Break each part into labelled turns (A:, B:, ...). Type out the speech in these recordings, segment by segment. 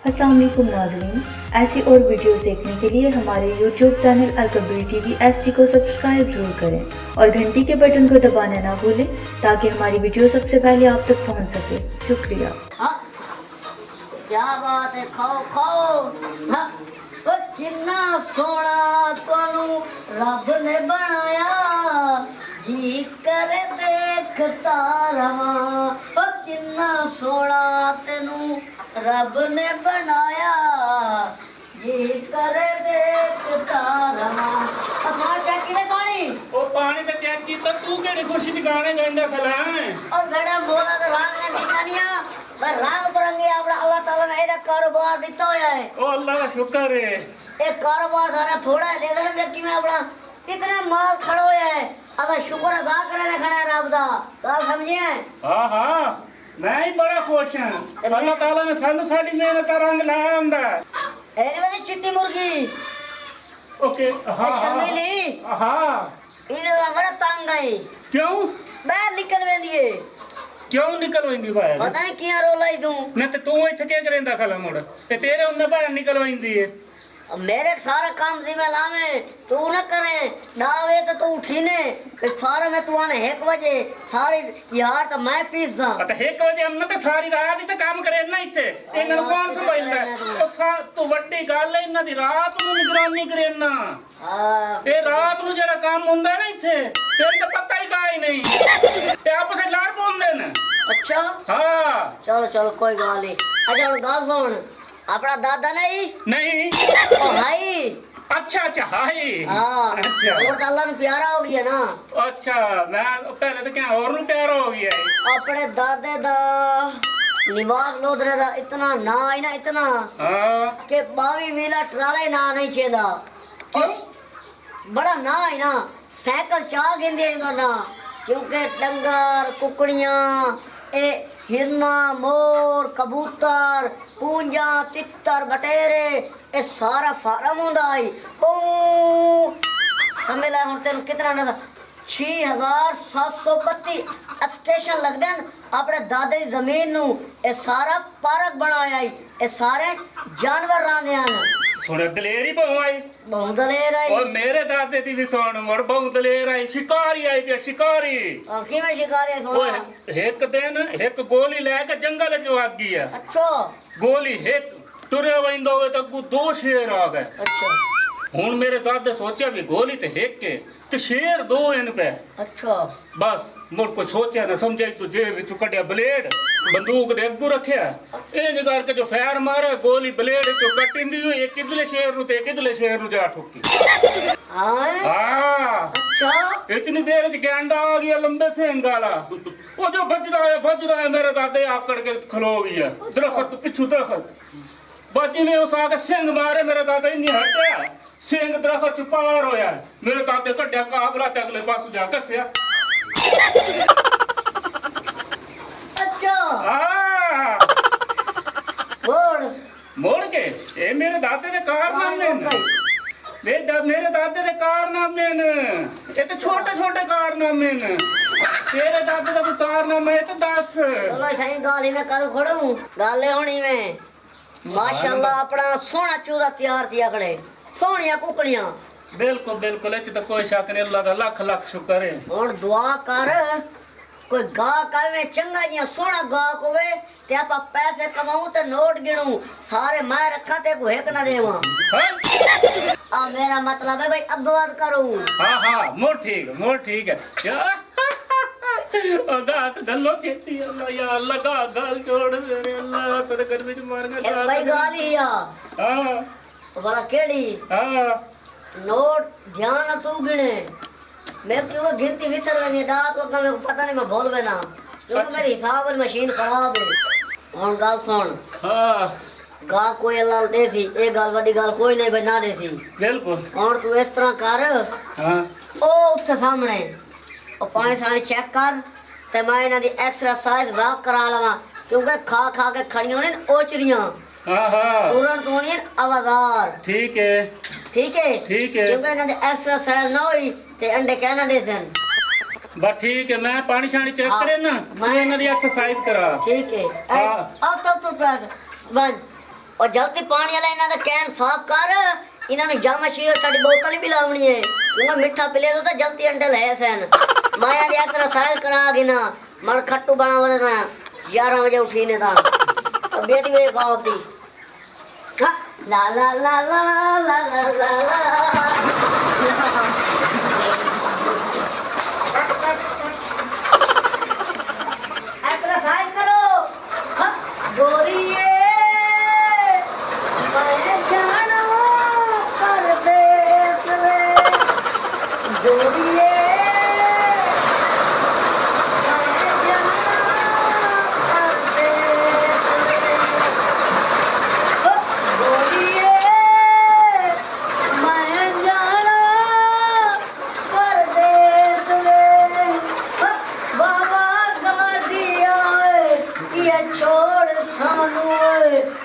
A: अस्सलाम वालेकुम नाज़रीन, ऐसी और वीडियोस देखने के लिए हमारे YouTube channel Al Kabir TV HD को सब्सक्राइब जरूर करें और घंटी के बटन को दबाना ना भूलें ताकि हमारी वीडियो सबसे पहले आप तक पहुंच सके। शुक्रिया।
B: क्या बात है, खाओ खाओ। हाँ, ओ किन्ना सोना तुहानू रब ने बनाया, जी करे देखता रवा। ओ किन्ना सोना तेनू रब ने बनाया, जी करे देखता रवा। अपना चेक किने पानी
C: ਉਹ ਪਾਣੀ ਤੇ ਚੈੱਕ ਕੀਤਾ ਤੂੰ ਕਿਹੜੀ ਖੁਸ਼ੀ ਦੀ ਗਾਣੇ ਗਾਉਂਦਾ ਖਲਾ
B: और बेड़ा बोला तो रंग ने निकालिया, पर रंग बिरंगे अपना अल्लाह ताला ने एदा कारोबार दिता होया है।
C: ਉਹ ਅੱਲਾ ਦਾ ਸ਼ੁਕਰ ਹੈ
B: एक कारोबार सारा थोड़ा है, देखो ना व्यक्ति में अपना इतना माल खड़ा होया है। अगर शुक्र अदा करे रखना है रब दा, गल समझिए।
C: ਹਾਂ ਹਾਂ ਮੈਂ ਹੀ ਬੜਾ ਖੁਸ਼ ਹਾਂ ਅੱਲਾਹ ਤਾਲਾ ਨੇ ਸਾਨੂੰ ਸਾਡੀ ਮਿਹਨਤ ਦਾ ਰੰਗ ਲਾਇਆ ਹੁੰਦਾ
B: एने वाली चिट्टी मुर्गी
C: ਓਕੇ ਹਾਂ
B: शर्मीली
C: ਹਾਂ
B: इने तो बड़ा तंग है,
C: ਕਿਉਂ
B: बाहर निकल वेंदी है।
C: ਕਿਉਂ ਨਿਕਲ ਵੈਂਦੀ ਬਾਹਰ
B: पता नहीं किया रोलाई तू।
C: ਨਾ ਤੇ ਤੂੰ ਇੱਥੇ ਕੀ ਕਰੇਂਦਾ ਖਲਾ ਮੁੜ ਤੇ ਤੇਰੇ ਉਹਨਾਂ ਬਾਹਰ ਨਿਕਲ ਵੈਂਦੀ ਏ
B: अब मेरे सारा काम जिम्मे लावे, तू न करे डावे तो तू उठीने सारा में तू आने 1 बजे सारी यार तो मैं पीसदा।
C: ਅਤੇ 1 ਵਜੇ ਅੰਨਾ ਤੇ ਸਾਰੀ ਰਾਤ ਹੀ ਤੇ ਕੰਮ ਕਰੇਨਾ ਇੱਥੇ ਇਹਨਾਂ ਨੂੰ ਕੌਣ ਸੰਭਾਲਦਾ ਉਹ ਤੂੰ ਵੱਡੀ ਗੱਲ ਹੈ ਇਹਨਾਂ ਦੀ ਰਾਤ ਨੂੰ ਨਿਗਰਾਨੀ ਕਰੇਨਾ
B: हां
C: ਇਹ ਰਾਤ ਨੂੰ ਜਿਹੜਾ ਕੰਮ ਹੁੰਦਾ ਨਾ ਇੱਥੇ ਤੈਨੂੰ ਤਾਂ ਪਤਾ ਹੀ ਕਾਈ ਨਹੀਂ ਇਹ ਆਪਸ ਵਿੱਚ ਲੜ ਪਉਂਦੇ ਨੇ
B: अच्छा
C: ਹਾਂ
B: चलो चलो कोई गल नहीं। अच्छा हुन गल सुन, अपना दादा नहीं
C: ਨਹੀਂ
B: ओ हाई।
C: ਅੱਛਾ ਅੱਛਾ ਹਾਈ
B: हाँ
C: अच्छा
B: और तो अल्लाह ने प्यारा हो गया ना।
C: ਅੱਛਾ ਮੈਂ ਪਹਿਲੇ ਤਾਂ ਕਿਹਾ ਹੋਰ ਨੂੰ ਪਿਆਰ ਹੋ ਗਿਆ ਹੈ
B: अपने दादे दा निवाज लोधरे दा इतना ना है ना, इतना
C: ਹਾਂ
B: कि 22 मीला ट्राले ना नहीं छेदा। बड़ा ना है ना, साइकिल चाल गिंदे ना, क्योंकि डंगर कुकड़ियां ए हिरना मोर कबूतर कूंजा तितर बटेरे ए सारा फार्म हुंदा है। ओ समझ ला हुन तेन कितना ना 6732 स्टेशन लगदे न अपने दादे दी जमीन नु। ए सारा पार्क बनाया है, ए सारे जानवर रहंदे हन।
C: ਸੁਣ ਦਲੇਰੀ ਬਹੁ ਆਈ
B: बहुत दलेर आई।
C: और मेरे दादे दी भी सुन मुड़ बहु दलेर आई शिकारी आई पे शिकारी
B: किवें शिकारे सुना।
C: ओए एक दिन एक गोली लेके जंगल च आ गई है
B: अच्छा
C: गोली एक तुरे वंदो होवे तो अगू 2 शेर आ गए
B: अच्छा
C: ਹੁਣ ਮੇਰੇ ਦਾਦੇ ਸੋਚਿਆ ਵੀ ਗੋਲੀ ਤੇ ਹਿੱਕ ਕੇ ਤੇ ਸ਼ੇਰ 2 ਇਨ ਪੈ
B: अच्छा
C: ਬਸ ਮੁੜ ਕੋ ਸੋਚਿਆ ਨਾ ਸਮਝਿਆ ਤੂੰ ਜੇ ਵਿੱਚੋਂ ਕੱਢਿਆ ਬਲੇਡ ਬੰਦੂਕ ਦੇ ਅੱਗੂ ਰੱਖਿਆ ਇਹ ਨਿ ਕਰਕੇ ਜੋ ਫਾਇਰ ਮਾਰੇ ਗੋਲੀ ਬਲੇਡ ਚੋਂ ਕੱਟਿੰਦੀ ਹੋਈ ਇੱਕ ਕਿਧਲੇ ਸ਼ੇਰ ਨੂੰ ਤੇ ਕਿਧਲੇ ਸ਼ੇਰ ਨੂੰ ਜਾ ਠੋਕੀ
B: हाँ
C: ਹਾਂ
B: अच्छा
C: ਇਤਨੀ ਦੇਰ ਚ ਗੈਂਡਾ ਆ ਗਿਆ ਲੰਬੇ ਸਿੰਘ ਵਾਲਾ ਉਹ ਜੋ ਵੱਜਦਾ ਹੈ ਮੇਰੇ ਦਾਦੇ ਆਕੜ ਕੇ ਖਲੋ ਗਿਆ ਦਰਖਤ ਪਿੱਛੂ ਦਰਖਤ ਬਾਜੀ ਨੇ ਉਸ ਆ ਕੇ ਸਿੰਘ ਮਾਰੇ ਮੇਰੇ ਦਾਦਾ ਹੀ ਨਹੀਂ ਹਟਿਆ ਸਿੰਘ ਦਰਖਤ ਚ ਪਾਰ ਹੋਇਆ ਮੇਰੇ ਦਾਦੇ ਕੱਢਿਆ ਕਾਬਲਾ ਤੇ ਅਗਲੇ ਪਾਸੇ ਜਾ ਕੱਸਿਆ
B: अच्छा
C: ਆ
B: बोल
C: ਮੋੜ ਕੇ ਇਹ ਮੇਰੇ ਦਾਦੇ ਦੇ ਕਾਰਨਾਮੇ ਨੇ ਮੇਰੇ ਦਾਦੇ ਦੇ ਕਾਰਨਾਮੇ ਨੇ ਇਹ ਤੇ ਛੋਟੇ ਕਾਰਨਾਮੇ ਨੇ ਤੇਰੇ ਦਾਦੇ ਦਾ ਕੋਈ ਕਾਰਨਾਮਾ ਹੈ ਤੇ ਦੱਸ
B: चलो सही गाली ना करो खड़ू गाले होनी में माशाल्लाह अपना सोना चूरा तैयार किया खड़े सोनिया कुकड़ियां।
C: बिल्कुल बिल्कुल इच तो कोई शक नहीं अल्लाह दा लख लख शुक्र है
B: और दुआ कर कोई गाहक आवे चंगा जिया सोना गाहक होवे ते आपा पैसे कमाऊं ते नोट गिनूं सारे मैं रखा ते को एक ना देवा।
C: हाँ
B: आ मेरा मतलब है भाई अदवाद करूं।
C: हाँ मोर ठीक है क्या गाहक गल्लो चेती अल्लाह या अल्लाह गाल छोड़ मेरे अल्लाह सदकर विच मार
B: एक
C: गया
B: भाई गाली या
C: हाँ
B: बड़ा केड़ी
C: हाँ
B: नोट ध्यान तू गिने मैं क्यों गिनती विसर गई डात वक्त मेरे को पता नहीं मैं भूल गया ना क्योंकि मेरी हिसाब वाली मशीन खराब है। हुन गल सुन
C: हाँ
B: गा कोई अल्लाह देसी ए गल वड्डी गल कोई नहीं भाई ना देसी।
C: बिल्कुल
B: और तू इस तरह कर
C: हाँ
B: ओ उत्थे सामने ओ पानी सानी चेक कर ते मैं इन्हां दी एक्सरसाइज वाक करा लवां क्योंकि खा के खड़ियां ने ओचरियां
C: हाँ हाँ
B: तुरंत होनी आवाज़ार।
C: ठीक है
B: ठीक है क्योंकि इन्हां दी एक्सरसाइज ना होई ते अंडे कहना दे सन
C: बस ठीक है मैं पानी शानी चेक
B: हाँ,
C: करे ना मैं इन्हां दी एक्सरसाइज करा
B: ठीक है
C: हाँ।
B: अब तब तू पैस बंद और जल्दी पानी वाला इन्हां दा कैन साफ कर इन्हां नु जामा शीर साडी बोतल भी लावनी है क्योंकि मिठा पिले तो जल्दी अंडे ले सन माया ने असर साइज करा के ना मन खट्टू बनावने था 11 बजे उठी ने था अब बेटी मेरे गांव दी ला ला ला ला ला ला ला ला असर साइज करो गोरिए मैं जानो परदेस रे गोरिए मैं जानो परदेस रे गोरिए मैं जानो परदेस रे बाबा गवाडिया ये छोड़ सानू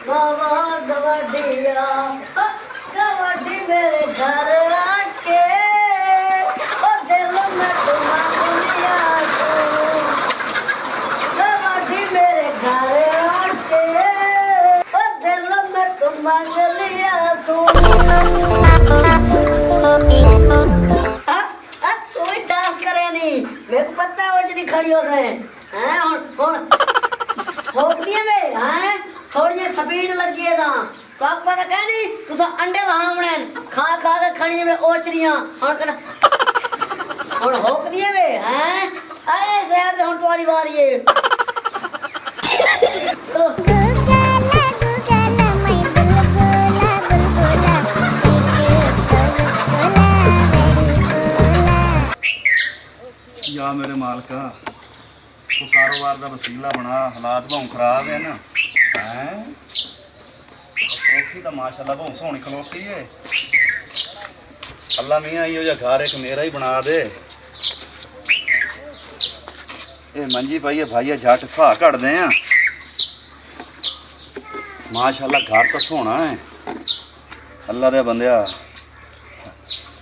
B: बाबा गवाडिया गवाडी मेरे घर आके ओ दिल में तुम्हारा लिया गवाडी मेरे घर आके ओ दिल में तुम्हारा लिया कोई डांस करे नहीं मेरे को पता है वो जरी खड़ी हो गए हैं और होती है हैं थोड़ी जी स्पीड लगी है ना तो आप पता कह नहीं तुसा अंडे लावणे खा खा के खड़ी में ओचरियां और कर और होकदी है हैं आए शहर दे हुन तुम्हारी बारी है चलो
D: या मेरे मालका तो कारोबार का वसीला बना हालात बहुत खराब है ना हैं कोठी तो माशाल्लाह बहुत सोहनी खलोती है अल्लाह मियाँ इहो जिहा घर एक मेरा ही बना दे ये मंजी पाइए भाई झट सहा कट दे माशाल्लाह घर तो सोहना है अल्लाह दे बंदिया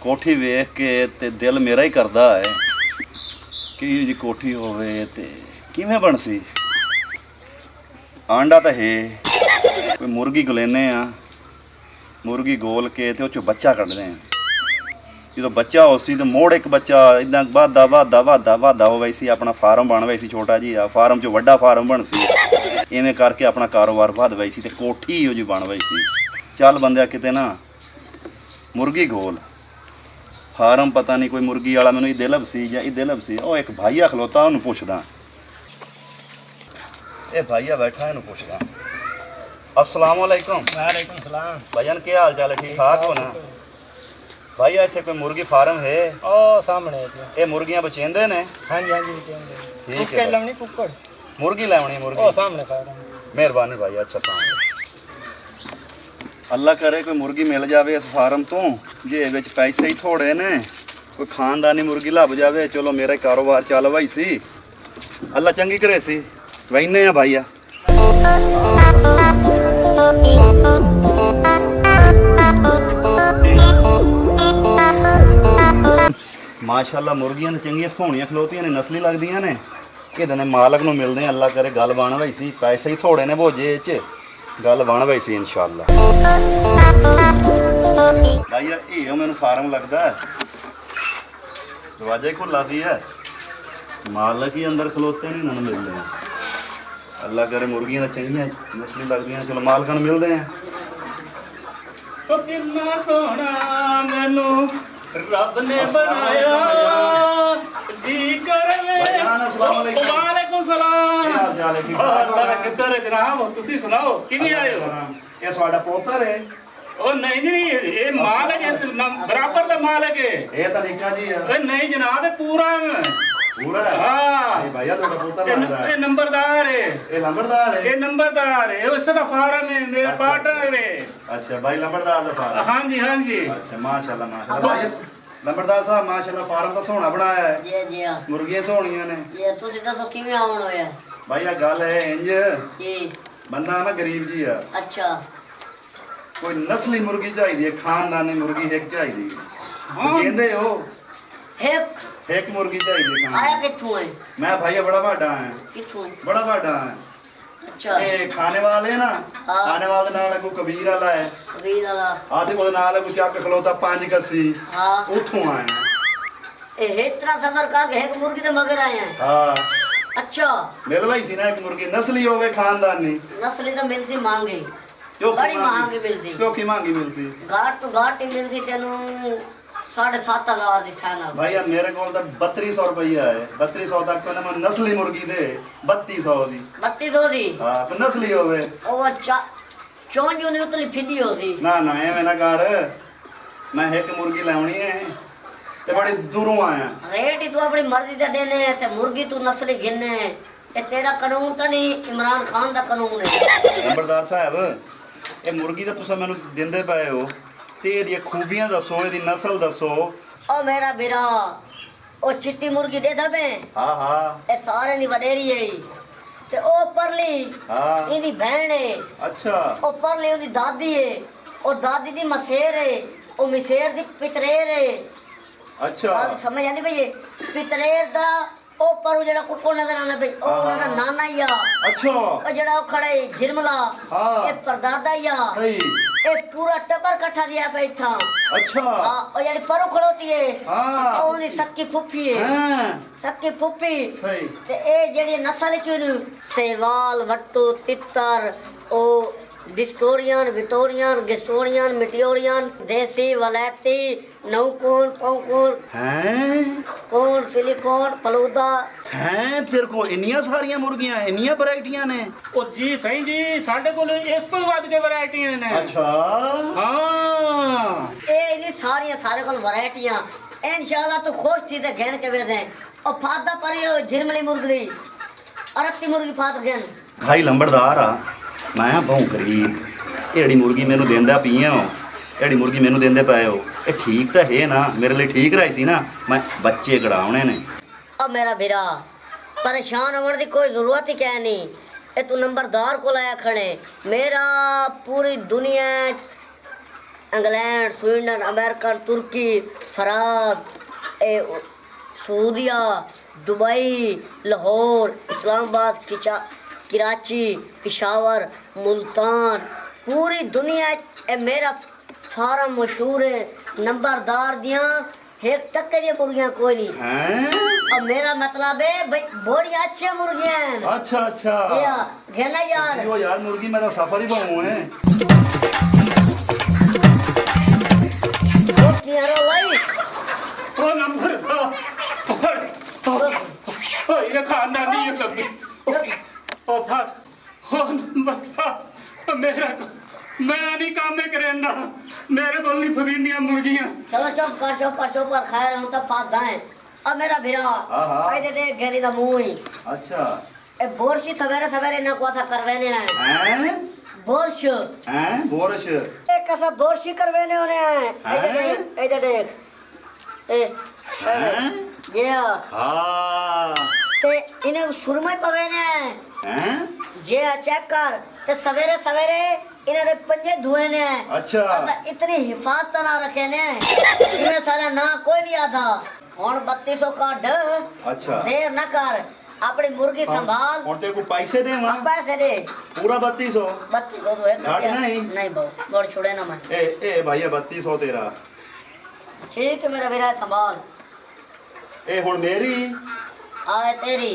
D: कोठी वेख के ते दिल मेरा ही करदा है कि जी कोठी होवे ते किवें बनसी आंडा तो है कोई मुर्गी को लेने मुर्गी गोल के ते चो बच्चा कढ़ने जो बच्चा हो सी तो मोड़ एक बच्चा इदा वादा वादा वादा वादा हो वैसी अपना फार्म बन वैसी छोटा जी फार्म चो वड्डा फार्म बन सी इवें करके अपना कारोबार वध वैसी ते कोठी हो जी बन वैसी चल बंदिया किते ना मुर्गी गोल फार्म पता नहीं कोई मुर्गी वाला मैनू इदे लभसी या इदे लभसी ओ एक भाईया खलोता उन्होंने पुछदा ए भाईया बैठा इन्हू पुछदा अस्सलाम वालेकुम
E: वालेकुम सलाम
D: भाईजान क्या हाल चाल है ठीक ठाक हो ना भाईया इत्थे कोई मुर्गी फार्म है
E: ओ सामने है
D: ये मुर्गियां बचेंदे ने
E: हां जी चेंगे
D: ठीक है
E: कुक्कड़ लावनी कुक्कड़
D: मुर्गी लावनी मुर्गी
E: ओ सामने फार्म
D: मेहरबानी भाई अच्छा सामने अल्लाह करे कोई मुर्गी मिल जाए इस फार्म तो जे विच पैसे ही थोड़े ने कोई खानदानी मुर्गी लभ जाए चलो मेरा कारोबार चल वही सी अल्लाह चंगी करे सी वहीने आ भाईया माशाल्लाह मुर्गियां ने चंगियां सोहणियां खलोतियां ने नस्ली लगदियां ने ਇਹਦੇ ਨੇ ਮਾਲਕ ਨੂੰ ਮਿਲਦੇ ਆ ਅੱਲਾ ਕਰੇ ਗੱਲ ਬਣ ਵਈ ਸੀ ਪੈਸੇ ਹੀ ਥੋੜੇ ਨੇ ਭੋਜੇ ਚ ਗੱਲ ਬਣ ਵਈ ਸੀ ਇਨਸ਼ਾਅੱਲਾ ਭਾਈ ਇਹ ਮੈਨੂੰ ਫਾਰਮ ਲੱਗਦਾ ਦਰਵਾਜ਼ਾ ਹੀ ਖੁੱਲਾ ਵੀ ਹੈ ਮਾਲਕ ਹੀ ਅੰਦਰ ਖਲੋਤੇ ਨੇ ਇਹਨਾਂ ਨੂੰ ਮਿਲਦੇ ਆ ਅੱਲਾ ਕਰੇ ਮੁਰਗੀਆਂ ਦਾ ਚੰਗੀਆਂ ਨਸਲੀ ਲੱਗਦੀਆਂ ਚਲੋ ਮਾਲਕਾਂ ਨੂੰ ਮਿਲਦੇ ਆ
C: ਉਹ ਕਿੰਨਾ ਸੋਹਣਾ ਮੈਨੂੰ ਰੱਬ ਨੇ ਬਣਾਇਆ ਜੀ ਕਰਵੇ
D: ਭਾਈਜਾਨ अस्सलाम वालेकुम
C: ਵਾਲੇਕੁਮ ਸਲਾਮ
D: ਕੀ ਹਾਲ ਚਾਲ ਹੈ ਠੀਕ
C: ਅੱਲਾ ਦਾ
D: ਠਾਕ
C: ਸ਼ੁਕਰ ਹੈ ਜਨਾਬ ਤੁਸੀਂ ਸੁਣਾਓ ਕਿਵੇਂ ਆਏ ਹੋ
D: ਇਹ ਤੁਹਾਡਾ ਪੋਤਰ ਹੈ
C: ਉਹ ਨਹੀਂ ਜੀ ਇਹ ਮਾਲਕ ਹੈ ਬਰਾਬਰ ਦਾ ਮਾਲਕ ਹੈ
D: ਇਹ ਤਾਂ ਨਿੱਕਾ ਜੀ ਆ
C: ਇਹ ਨਹੀਂ ਜਨਾਬ ਇਹ ਪੂਰਾ ਹੈ
D: ਪੂਰਾ ਹੈ
C: ਹਾਂ
D: ਇਹ ਭਾਈਆ ਤੁਹਾਡਾ ਪੋਤਰ ਲੱਗਦਾ ਹੈ
C: ਇਹ ਨੰਬਰਦਾਰ ਹੈ
D: ਇਹ ਲੰਬੜਦਾਰ ਹੈ
C: ਇਹ ਨੰਬਰਦਾਰ ਹੈ ਉਸ ਦਾ ਫਾਰਮ ਹੈ ਮੇਰਾ ਪਾਰਟਨਰ ਹੈ
D: अच्छा भाई लंबड़दार दा फार्म
C: हाँ जी हाँ जी
D: अच्छा माशाल्लाह माशाल्लाह भाई लंबड़दार साहब माशाल्लाह फार्म तो सोहना बनाया है
B: जी जी हाँ
D: मुर्गियां सोहणियां ने
B: ये तुझे दसो किवें आउण होया
D: भाई आ गल है इंज
B: जी
D: बंदा मैं गरीब जी है
B: अच्छा
D: कोई नस्ली मुर्गी चाहिए खानदानी मुर्गी एक चाहिए
C: हाँ।
D: कहंदे हो
B: एक
D: एक मुर्गी चाहिए
B: आया
D: खानदानी
B: कित्थों है
D: मैं भाई बड़ा वाडा है
B: कित्थों है
D: बड़ा वाडा है
B: अच्छा
D: ਇਹ ਖਾਣੇ ਵਾਲੇ ਨਾ
B: ਹਾਂ।
D: ਖਾਣੇ ਵਾਲੇ ਨਾਲ ਕੋਈ ਕਬੀਰ ਵਾਲਾ ਹੈ
B: कबीर वाला
D: ਆ ਤੇ ਉਹਦੇ ਨਾਲ ਕੋਈ ਚੱਕ ਖਲੋਤਾ 5 ਕੱਸੀ
B: हाँ
D: ਉੱਥੋਂ ਆਇਆ
B: ये इतना सफर करके एक मुर्गी तो मगर आए हैं
D: ਹਾਂ
B: अच्छा
D: ਮਿਲਵਾਈ ਸੀ ਨਾ ਇੱਕ ਮੁਰਗੀ ਨਸਲੀ ਹੋਵੇ ਖਾਨਦਾਨੀ
B: नस्ली तो मिल सी मांगी
D: ਕਿਉਂ
B: बड़ी महंगी मिल सी
D: ਕਿਉਂ ਕੀ ਮੰਗੀ ਮਿਲ ਸੀ
B: घाट तो घाट ही मिल सी तेनू 7,500 ਦੀ ਫਾਈਨਲ
D: ਭਾਈ ਆ ਮੇਰੇ ਕੋਲ ਤਾਂ 3200 ਰੁਪਈਆ ਹੈ 3200 ਤੱਕ ਉਹਨੇ ਮੈਨੂੰ ਨਸਲੀ ਮੁਰਗੀ ਦੇ 3200 ਦੀ
B: 3200 ਦੀ
D: ਹਾਂ ਕੋਈ ਨਸਲੀ ਹੋਵੇ
B: ਉਹ ਅੱਛਾ ਚੋਂਜੂ ਨੇ ਉਤਲੀ ਫਿੱਦੀ ਹੋ ਸੀ
D: ਨਾ ਨਾ ਐਵੇਂ ਨਾ ਕਰ ਮੈਂ ਇੱਕ ਮੁਰਗੀ ਲੈਣੀ ਹੈ ਤੇ ਬੜੀ ਦੂਰੋਂ ਆਇਆ
B: ਰੇਟ ਹੀ ਤੂੰ ਆਪਣੀ ਮਰਜ਼ੀ ਦਾ ਦੇਨੇ ਤੇ ਮੁਰਗੀ ਤੂੰ ਨਸਲੀ ਗਿਣਨੇ ਇਹ ਤੇਰਾ ਕਾਨੂੰਨ ਤਾਂ ਨਹੀਂ ਇਮਰਾਨ ਖਾਨ ਦਾ ਕਾਨੂੰਨ ਹੈ
D: ਨੰਬਰਦਾਰ ਸਾਹਿਬ ਇਹ ਮੁਰਗੀ ਤਾਂ ਤੁਸੀਂ ਮੈਨੂੰ ਦਿੰਦੇ ਪਏ ਹੋ ਤੇ ਇਹਦੀਆਂ ਖੂਬੀਆਂ ਦੱਸੋ ਇਹਦੀ ਨਸਲ ਦੱਸੋ
B: ਉਹ ਮੇਰਾ ਵੀਰਾ ਉਹ ਚਿੱਟੀ ਮੁਰਗੀ ਦੇ ਦਵੇ
D: ਹਾਂ ਹਾਂ
B: ਇਹ ਸਾਰੇ ਦੀ ਵਡੇਰੀ ਹੈ ਤੇ ਉਹ ਪਰਲੀ
D: ਹਾਂ
B: ਇਹਦੀ ਭੈਣ ਹੈ
D: ਅੱਛਾ
B: ਉਹ ਪਰਲੀ ਉਹਦੀ ਦਾਦੀ ਹੈ ਉਹ ਦਾਦੀ ਦੀ ਮਸੇਰ ਹੈ ਉਹ ਮਸੇਰ ਦੀ ਪਿਤਰੇਰ ਹੈ
D: ਅੱਛਾ
B: ਆਹ ਸਮਝ ਆਂਦੀ ਭਈ ਇਹ ਪਿਤਰੇਰ ਦਾ ਉਹ ਪਰੂ ਜਿਹੜਾ ਕੁੱਕੂ ਨਜ਼ਰ ਆਣਾ ਭਈ ਉਹ ਉਹਨਾਂ ਦਾ ਨਾਨਾ ਹੀ ਆ
D: ਅੱਛਾ
B: ਉਹ ਜਿਹੜਾ ਉਹ ਖੜਾ ਹੈ ਝਿਰਮਲਾ
D: ਹਾਂ।
B: ਇਹ ਪਰਦਾਦਾ ਹੀ ਆ
D: ਸਹੀ
B: ਇਹ ਪੂਰਾ ਟੱਬਰ ਇਕੱਠਾ ਦਿਆ ਬੈਠਾ
D: ਅੱਛਾ
B: ਹਾਂ ਉਹ ਜਿਹੜੀ ਪਰੂ ਖੜੋਤੀ ਹੈ
D: ਹਾਂ।
B: ਉਹ ਉਹਦੀ ਸੱਕੀ ਫੁੱਫੀ ਹੈ
D: ਹਾਂ
B: ਸੱਕੀ ਫੁੱਫੀ
D: ਸਹੀ
B: ਤੇ ਇਹ ਜਿਹੜੀ ਨਸਲ ਕਿਉਂ ਸੇਵਾਲ ਵੱਟੂ ਤਿੱਤਰ ਉਹ डिस्टोरियन विटोरियन गेस्टोरियन मिटियोरियन देसी वलैती नौकोन पौकोन
D: हैं
B: कोन सिलिकॉन फलूदा
D: हैं तेरे को ਇੰਨੀਆਂ ਸਾਰੀਆਂ ਮੁਰਗੀਆਂ ਇੰਨੀਆਂ ਵੈਰਾਈਟੀਆਂ ਨੇ
C: ਉਹ ਜੀ ਸਹੀ ਜੀ ਸਾਡੇ ਕੋਲ ਇਸ ਤੋਂ ਵੀ ਵੱਧ ਕੇ ਵੈਰਾਈਟੀਆਂ ਨੇ
D: ਅੱਛਾ
C: ਹਾਂ
B: ਇਹ ਇਨੀ ਸਾਰੀਆਂ ਸਾਰੇ ਕੋਲ ਵੈਰਾਈਟੀਆਂ ਇਨਸ਼ਾਅੱਲਾ ਤੂੰ ਖੁਸ਼ ਥੀ ਤੇ ਘਣ ਕੇ ਵੇਦੇ ਉਹ ਫਾਦਾ ਪਰਿਓ ਝਿਰਮਲੀ ਮੁਰਗੀ ਅਰਤੀ ਮੁਰਗੀ ਫਾਦ ਘਣ
D: ਭਾਈ ਲੰਬੜਦਾਰ ਆ ਮੈਂ ਆ ਬਹੁ ਗਰੀਬ ਇਹ ਜਿਹੜੀ ਮੁਰਗੀ ਮੈਨੂੰ ਦਿੰਦਾ ਪਈਆਂ ਹੋ ਜਿਹੜੀ ਮੁਰਗੀ ਮੈਨੂੰ ਦਿੰਦੇ ਪਏ ਹੋ ਇਹ ਠੀਕ ਤਾਂ ਹੈ ਨਾ ਮੇਰੇ ਲਈ ਠੀਕ ਰਹੀ ਸੀ ਨਾ ਮੈਂ ਬੱਚੇ ਗੜਾਉਣੇ ਨੇ
B: अब मेरा बिरा परेशान होने की कोई जरूरत ही क्या नहीं ये तू नंबरदार को लाया खड़े मेरा पूरी दुनिया इंग्लैंड स्वीडन अमेरिकन तुर्की फराग सऊदिया दुबई लाहौर इस्लामाबाद कराची पेशावर मुल्तान पूरी दुनिया ये मेरा फार्म मशहूर है नंबरदार दियाँ एक टक्के दी मुर्गियां कोई नहीं
D: हैं
B: अब मेरा मतलब है भाई बड़ी अच्छी मुर्गियां हैं
D: अच्छा अच्छा
B: या घेना यार
D: यो यार मुर्गी में तो सफर ही बहु है
B: वो की यार भाई
C: ਉਹ ਨੰਬਰ ਦਾ ਉਹ ਇਹ ਖਾਨਦਾਨੀ ਹੈ ਕਬੀ ਉਹ ਫਾਤ ਉਹ ਨੰਬਰ ਦਾ ਮੇਰਾ ਤਾਂ ਮੈਂ ਨਹੀਂ ਕੰਮ ਕਰੇਂਦਾ ਮੇਰੇ ਕੋਲ ਨਹੀਂ ਫਰੀਨੀਆਂ ਮੁਰਗੀਆਂ
B: चलो चुप कर खा रहा हूं तब फादा है अब मेरा भिरा
D: हाँ।
B: आई दे घेनी दा मुंह ही
D: अच्छा
B: ए बोरशी सवेरे सवेरे ना कोसा करवेने हैं
D: हैं
B: बोरश
D: हैं बोरश
B: ए कसा बोरशी करवेने होने हैं ए दे देख ए
D: हैं
B: ये
D: हाँ
B: ते इन्हें सुरमई पवेने हैं
D: हैं
B: जे चेक कर ते सवेरे सवेरे इन्हें दे पंजे धुए ने
D: अच्छा
B: असा इतनी हिफाजत ना रखे ने इन्हें सारा ना कोई नहीं आता हुन 3200 का ढ
D: अच्छा
B: देर ना कर अपनी मुर्गी संभाल
D: और तेरे को पैसे दे वहाँ
B: पैसे दे
D: पूरा 3200
B: 3200 तो है
D: घाट नहीं।
B: नहीं बहु बोल छोड़े ना मैं
D: ए भैया 3200 तेरा
B: ठीक है मेरा मेरा संभाल
D: ए हुन मेरी
B: आए तेरी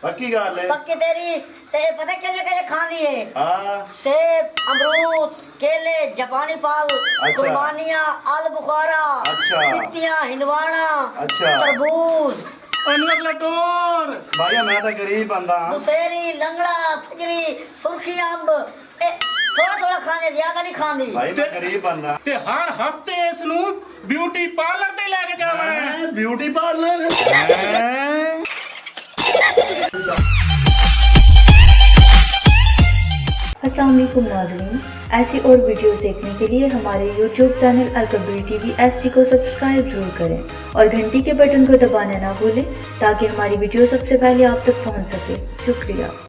D: पक्की गल है
B: पक्की तेरी ते पता क्या खानी है
D: हाँ
B: सेब अमरूद केले जापानी फल
D: अच्छा।
B: कुर्बानियाँ आलू बुखारा
D: अच्छा।
B: पित्तियाँ हिंदवाना
D: अच्छा।
B: तरबूज
C: ਅਨਵਰ ਲਟੋਰ
D: भैया मैं तो गरीब बंदा हाँ
B: दुसेरी लंगड़ा फजरी सुर्खी अंब थोड़ा थोड़ा खाने ज्यादा नहीं खानी
D: भाई मैं गरीब बंदा
C: ਤੇ ਹਰ ਹਫਤੇ ਇਸ ਨੂੰ ਬਿਊਟੀ ਪਾਰਲਰ ਤੇ ਲੈ ਕੇ ਜਾਵਣਾ ਹੈ
D: हैं ब्यूटी पार्लर हैं
A: अस्सलाम वालेकुम नाज़रीन, ऐसी और वीडियोस देखने के लिए हमारे YouTube channel Al Kabir TV HD को सब्सक्राइब जरूर करें और घंटी के बटन को दबाना ना भूलें ताकि हमारी वीडियो सबसे पहले आप तक पहुंच सके। शुक्रिया।